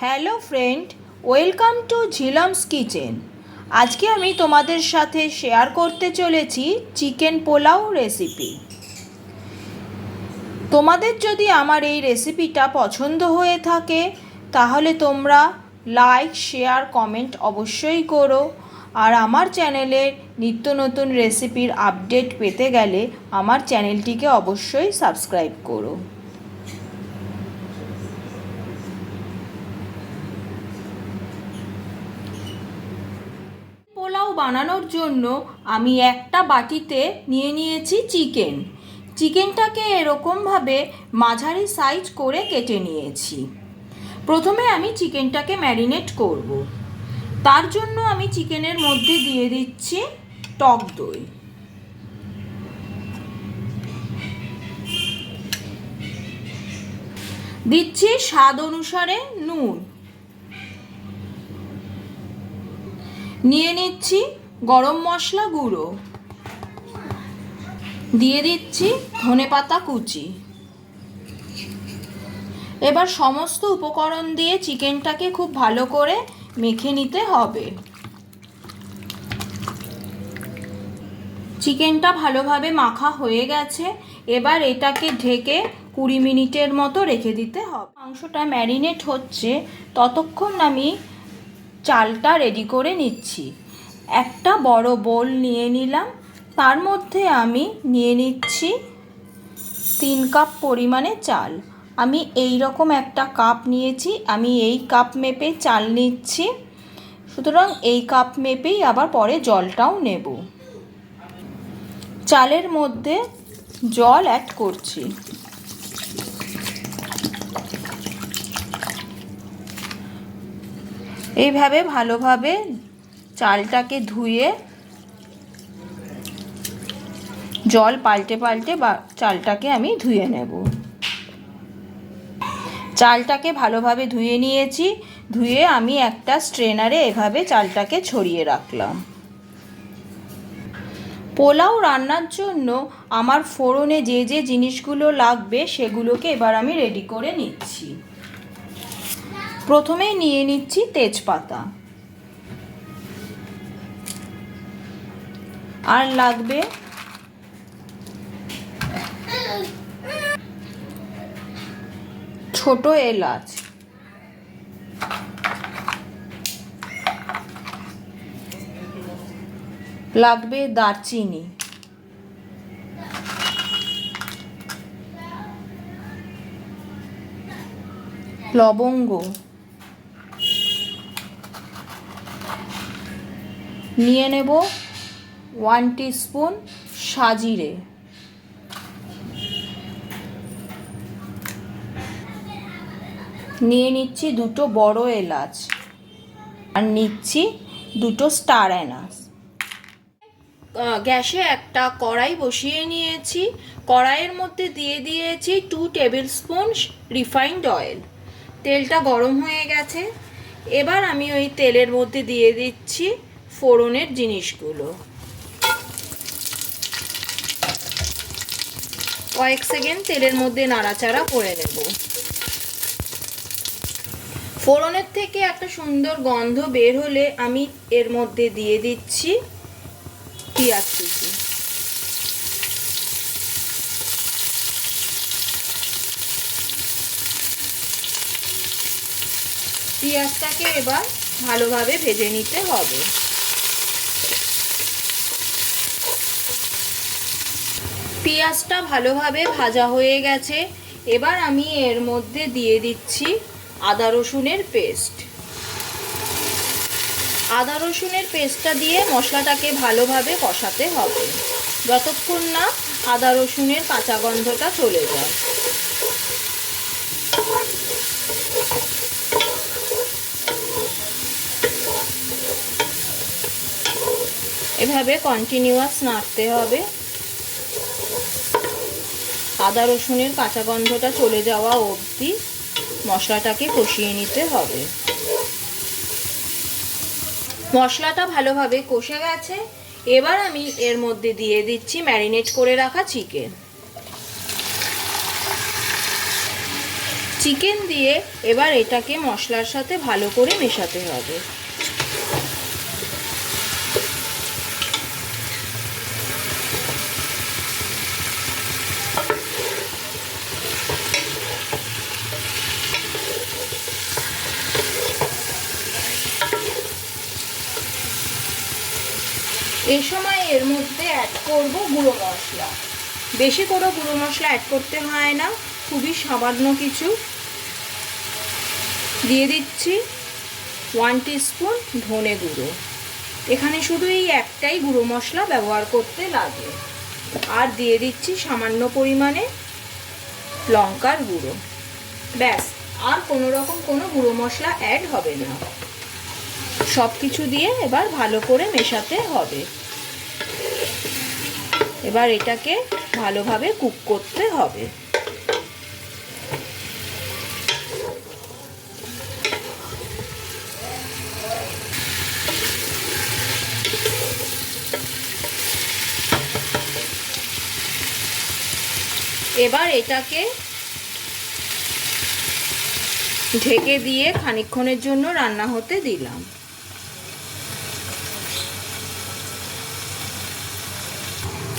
Hello friend, welcome to Jhilam's kitchen. আজকে আমি তোমাদের সাথে শেয়ার করতে চলেছি চিকেন পোলাও রেসিপি। তোমাদের যদি আমার এই রেসিপিটা পছন্দ হয়ে থাকে তাহলে তোমরা লাইক, শেয়ার, কমেন্ট অবশ্যই করো। আর আমার চ্যানেলের নিত্য নতুন রেসিপির আপডেট পেতে গেলে আমার চ্যানেলটিকে অবশ্যই সাবস্ক্রাইব করো। পোলাও বানানোর জন্য আমি একটা বাটিতে নিয়ে নিয়েছি চিকেনটাকে এরকমভাবে মাঝারি সাইজ করে কেটে নিয়েছি। প্রথমে আমি চিকেনটাকে ম্যারিনেট করব। তার জন্য আমি চিকেনের মধ্যে দিয়ে দিচ্ছি টক দই, দিচ্ছি স্বাদ অনুসারে নুন, নিয়ে নিচ্ছি গরম মশলা গুঁড়ো, দিয়ে দিচ্ছি ধনেপাতা কুচি। এবার সমস্ত উপকরণ দিয়ে চিকেনটাকে খুব ভালো করে মেখে নিতে হবে। চিকেনটা ভালোভাবে মাখা হয়ে গেছে। এবার এটাকে ঢেকে 20 মিনিটের মতো রেখে দিতে হবে। মাংসটা ম্যারিনেট হচ্ছে ততক্ষণ আমি চালটা রেডি করে নিচ্ছি। একটা বড় বোল নিয়ে নিলাম, তার মধ্যে আমি নিয়ে নিচ্ছি 3 কাপ পরিমাণে চাল। আমি এই রকম একটা কাপ নিয়েছি, আমি এই কাপ মেপে চাল নিচ্ছি, সুতরাং এই কাপ মেপেই আবার পরে জলটাও নেব। চালের মধ্যে জল অ্যাড করছি। এইভাবে ভালোভাবে চালটাকে ধুয়ে জল পাল্টে পাল্টে চালটাকে আমি ধুয়ে নেব। চালটাকে ভালোভাবে ধুয়ে নিয়েছি। ধুয়ে আমি একটা স্ট্রেনারে এভাবে চালটাকে ছড়িয়ে রাখলাম। পোলাও রান্নার জন্য আমার ফোড়নে যে যে জিনিসগুলো লাগবে সেগুলোকে এবার আমি রেডি করে নিচ্ছি। প্রথমেই নিয়ে নিচ্ছি তেজপাতা, আর লাগবে ছোট এলাচ, লাগবে দারচিনি, লবঙ্গ, নিয়ে নেব 1 টিস্পুন সাজিরে, নিয়ে নিচ্ছি 2টো বড় এলাচ, আর নিচ্ছি 2টো স্টার অ্যানাস। গ্যাসে একটা কড়াই বসিয়ে নিয়েছি। কড়াইয়ের মধ্যে দিয়ে দিয়েছি 2 টেবিল স্পুন রিফাইন্ড অয়েল। তেলটা গরম হয়ে গেছে। এবার আমি ওই তেলের মধ্যে দিয়ে দিচ্ছি ফোড়নের জিনিসগুলো। কয়েক সেকেন্ড তেলের মধ্যে নাড়াচাড়া করে নেব। ফোড়নের থেকে একটা সুন্দর গন্ধ বের হলে আমি এর মধ্যে দিয়ে দিচ্ছি পেঁয়াজ কুচি। পেঁয়াজটাকে এবার ভালোভাবে ভেজে নিতে হবে। পেঁয়াজটা ভালোভাবে ভাজা হয়ে গেছে। এবার আমি এর মধ্যে দিয়ে দিচ্ছি আদা রসুনের পেস্ট। আদা রসুনের পেস্টটা দিয়ে মশলাটাকে ভালোভাবে কষাতে হবে যতক্ষণ না আদা রসুনের কাঁচা গন্ধটা চলে যায়। এভাবে কন্টিনিউয়াস নাড়তে হবে। আদা রসুনের কাঁচা গন্ধটা চলে যাওয়া অবধি মশলাটাকে কষিয়ে নিতে হবে। মশলাটা ভালোভাবে কষে গেছে। এবার আমি এর মধ্যে দিয়ে দিচ্ছি ম্যারিনেট করে রাখা চিকেন। চিকেন দিয়ে এবার এটাকে মশলার সাথে ভালো করে মেশাতে হবে। এই সময় এর মধ্যে অ্যাড করব গুঁড়ো মশলা। বেশি করে গুঁড়ো মশলা অ্যাড করতে হয় না, খুবই সামান্য কিছু। দিয়ে দিচ্ছি 1 টিস্পুন ধনে গুঁড়ো। এখানে শুধু এই একটাই গুঁড়ো মশলা ব্যবহার করতে লাগে। আর দিয়ে দিচ্ছি সামান্য পরিমাণে লঙ্কার গুঁড়ো। ব্যাস, আর কোনো রকম কোনো গুঁড়ো মশলা অ্যাড হবে না। সব কিছু দিয়ে এবার ভালো করে মেশাতে হবে। এবার এটাকে ভালোভাবে কুক করতে হবে। এবার এটাকে ঢেকে দিয়ে খানিকক্ষণের জন্য রান্না হতে দিলাম।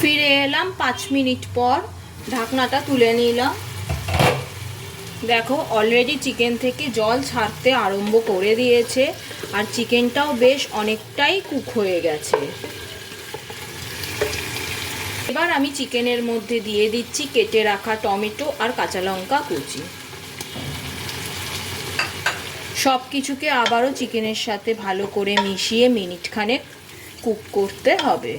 ফিরে এলাম 5 মিনিট পর। ঢাকনাটা তুলে নিলাম। দেখো অলরেডি চিকেন থেকে জল ছাড়তে আরম্ভ করে দিয়েছে, আর চিকেনটাও বেশ অনেকটাই কুক হয়ে গেছে। এবার আমি চিকেনের মধ্যে দিয়ে দিচ্ছি কেটে রাখা টমেটো আর কাঁচা লঙ্কা কুচি। সব কিছুকে আবারও চিকেনের সাথে ভালো করে মিশিয়ে মিনিটখানেক কুক করতে হবে।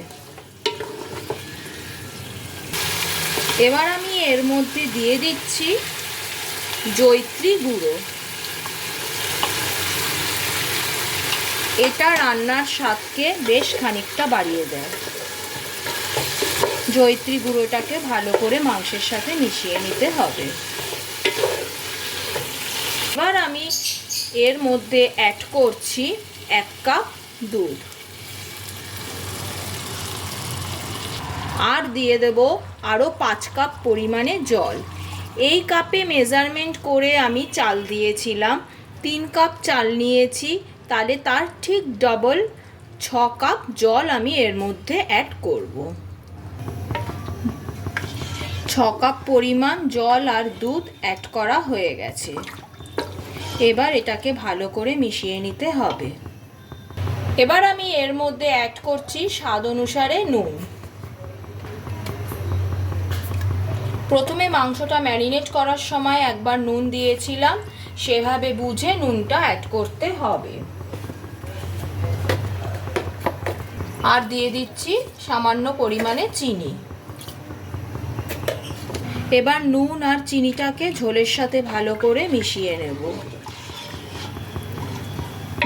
এবার আমি এর মধ্যে দিয়ে দিচ্ছি জয়িত্রী গুঁড়ো। এটা রান্নার স্বাদকে বেশ খানিকটা বাড়িয়ে দেয়। জয়িত্রী গুঁড়োটাকে ভালো করে মাংসের সাথে মিশিয়ে নিতে হবে। এবার আমি এর মধ্যে অ্যাড করছি 1 কাপ দুধ। আর দিয়ে দেব আরও 5 কাপ পরিমাণে জল। এই কাপে মেজারমেন্ট করে আমি চাল দিয়েছিলাম। 3 কাপ চাল নিয়েছি, তাহলে তার ঠিক ডবল 6 কাপ জল আমি এর মধ্যে অ্যাড করব। 6 কাপ পরিমাণ জল আর দুধ অ্যাড করা হয়ে গেছে। এবার এটাকে ভালো করে মিশিয়ে নিতে হবে। এবার আমি এর মধ্যে অ্যাড করছি স্বাদ অনুসারে নুন। প্রথমে মাংসটা ম্যারিনেট করার সময় একবার নুন দিয়েছিলাম, সেভাবে বুঝে নুনটা অ্যাড করতে হবে। আর দিয়ে দিচ্ছি সামান্য পরিমাণে চিনি। এবার নুন আর চিনিটাকে ঝোলের সাথে ভালো করে মিশিয়ে নেব।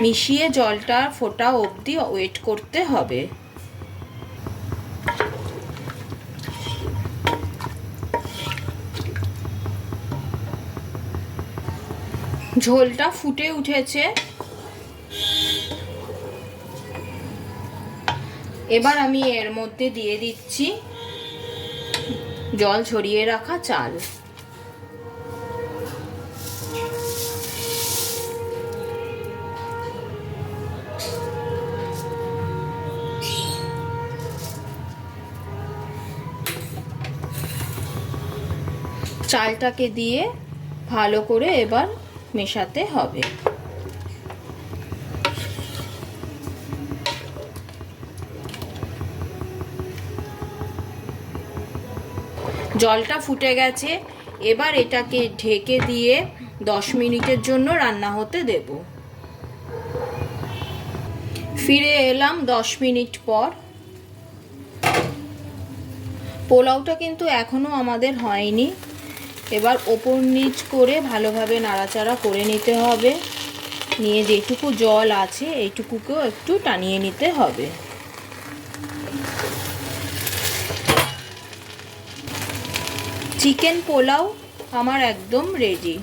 মিশিয়ে জলটা ফোটা অবধি ওয়েট করতে হবে। ঝোলটা ফুটে উঠেছে। এবার আমি এর মধ্যে দিয়ে দিচ্ছি জল ঝরিয়ে রাখা চাল। চালটাকে দিয়ে ভালো করে এবার মেশাতে হবে। জলটা ফুটে গেছে। এবার এটাকে ঢেকে দিয়ে 10 মিনিটের জন্য রান্না হতে দেব। ফিরে এলাম 10 মিনিট পর। পোলাওটা কিন্তু এখনো আমাদের হয়নি। এবার ওপর নিচ করে ভালোভাবে নাড়াচাড়া করে নিতে হবে। নিয়ে যেটুকু জল আছে এইটুকুকেও একটু টানিয়ে নিতে হবে। চিকেন পোলাও আমার একদম রেডি।